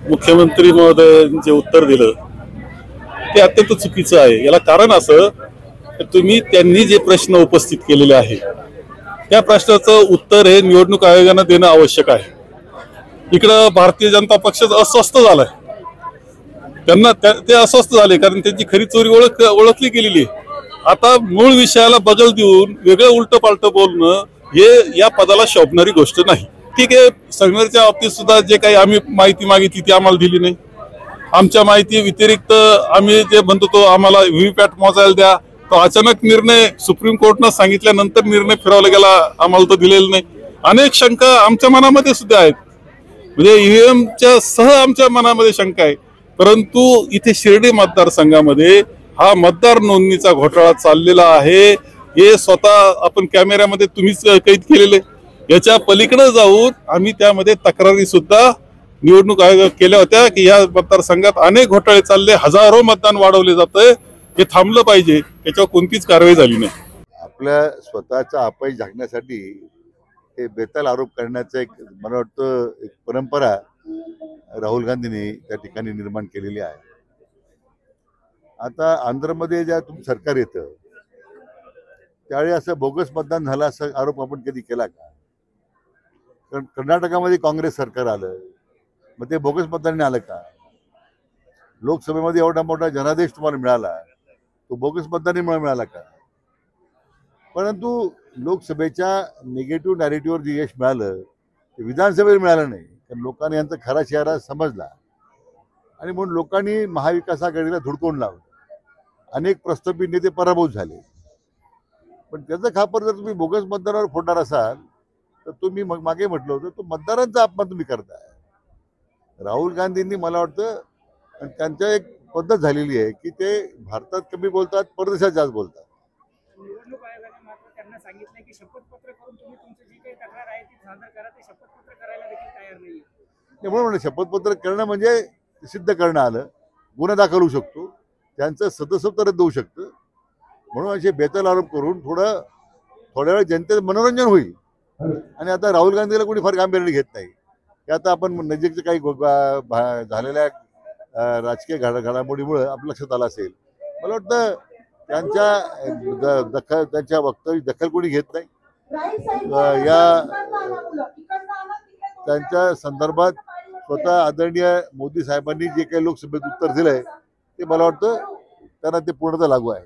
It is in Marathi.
मुख्यमंत्री महोदयांनी जे उत्तर दिलं ते अत्यंत चुकीचं आहे। याला कारण असं की तुम्ही त्यांनी जे प्रश्न उपस्थित केलेले आहे त्या प्रश्नाचं उत्तर हे निवडणूक आयोगाने देणं आवश्यक आहे। इकडं भारतीय जनता पक्ष अस्वस्थ झालाय, त्यांना ते अस्वस्थ झाले कारण त्यांची खरी चोरी ओळखली गेलेली आहे। आता मूळ विषयाला बगल देऊन वेगळं उलट पालट बोलणं हे या पदाला शोभणारी गोष्ट नाही। ठीक आहे, संघटनेच्या बाबतीत सुद्धा जे काही आम्ही माहिती मागितली ती आम्हाला दिली नाही। आमच्या माहिती व्यतिरिक्त आम्ही जे म्हणतो तो आम्हाला व्हीव्हीपॅट मोजायला द्या, तो अचानक निर्णय सुप्रीम कोर्टनं सांगितल्यानंतर निर्णय फिरवला गेला, आम्हाला तो दिलेला नाही। अनेक शंका आमच्या मनामध्ये सुद्धा आहेत, म्हणजे ईव्हीएमच्या सह आमच्या मनामध्ये शंका आहे। परंतु इथे शिर्डी मतदारसंघामध्ये हा मतदार नोंदणीचा घोटाळा चाललेला आहे, हे स्वतः आपण कॅमेऱ्यामध्ये तुम्हीच कैद केलेले। याच्या पलीकडे जाऊन आम्ही त्यामध्ये तक्रारी सुद्धा निवडणूक आयोग केल्या होत्या की या मतदारसंघात अनेक घोटाळे चालले, हजारो मतदान वाढवले जातंय, हे थांबलं पाहिजे। त्याच्यावर कोणतीच कारवाई झाली नाही। आपल्या स्वतःचा अपयश झाकण्यासाठी हे बेताल आरोप करण्याचं एक मला वाटतं एक परंपरा राहुल गांधींनी त्या ठिकाणी निर्माण केलेली आहे। आता आंध्रमध्ये ज्या तुमचं सरकार येतं त्यावेळी असं बोगस मतदान झालं असं आरोप आपण कधी केला का? कारण कर्नाटकामध्ये काँग्रेस सरकार आलं, मग ते बोगस मतदानाने आलं का? लोकसभेमध्ये एवढा मोठा जनादेश तुम्हाला मिळाला, तो बोगस मतदानाने मिळाला का? परंतु लोकसभेच्या निगेटिव्ह नॅरेटिव्हवर जे यश मिळालं ते विधानसभेवर मिळालं नाही, कारण लोकांनी यांचा खरा चेहरा समजला आणि म्हणून लोकांनी महाविकास आघाडीला धुडकवून लावलं। अनेक प्रस्थापित नेते पराभूत झाले, पण त्याचा खापर जर तुम्ही बोगस मतदानावर फोडणार असाल तर तुम्ही मग मागे म्हटलं होतं तो मतदारांचा अपमान तुम्ही करताय। राहुल गांधींनी मला वाटतं त्यांच्या एक पद्धत झालेली आहे की ते भारतात कमी बोलतात, परदेशात जास्त बोलतात। निवडणूक आयोगाने मात्र त्यांना सांगितलं की शपथपत्र करून तुम्ही तुमची जी काही तक्रार आहे ती सादर करा, ते शपथपत्र करायला देखील तयार नाहीये। म्हणून म्हणलं शपथपत्र करणं म्हणजे सिद्ध करणं आलं, गुन्हा दाखल होऊ शकतो, त्यांचं सदस्यत्व रद्द होऊ शकतं। म्हणून असे बेताल आरोप करून थोड्या वेळ जनतेचं मनोरंजन होईल। आणि आता राहुल गांधीला कोणी फार गांभीर्याने घेत नाही की आता आपण नजीकच्या काही झालेल्या राजकीय घडामोडीमुळे आपल्या लक्षात आलं असेल। मला वाटतं त्यांच्या वक्तव्य दखल कोणी घेत नाही। या त्यांच्या संदर्भात स्वतः आदरणीय मोदी साहेबांनी जे काही लोकसभेत उत्तर दिलंय ते मला वाटतं त्यांना ते पूर्णतः लागू आहे।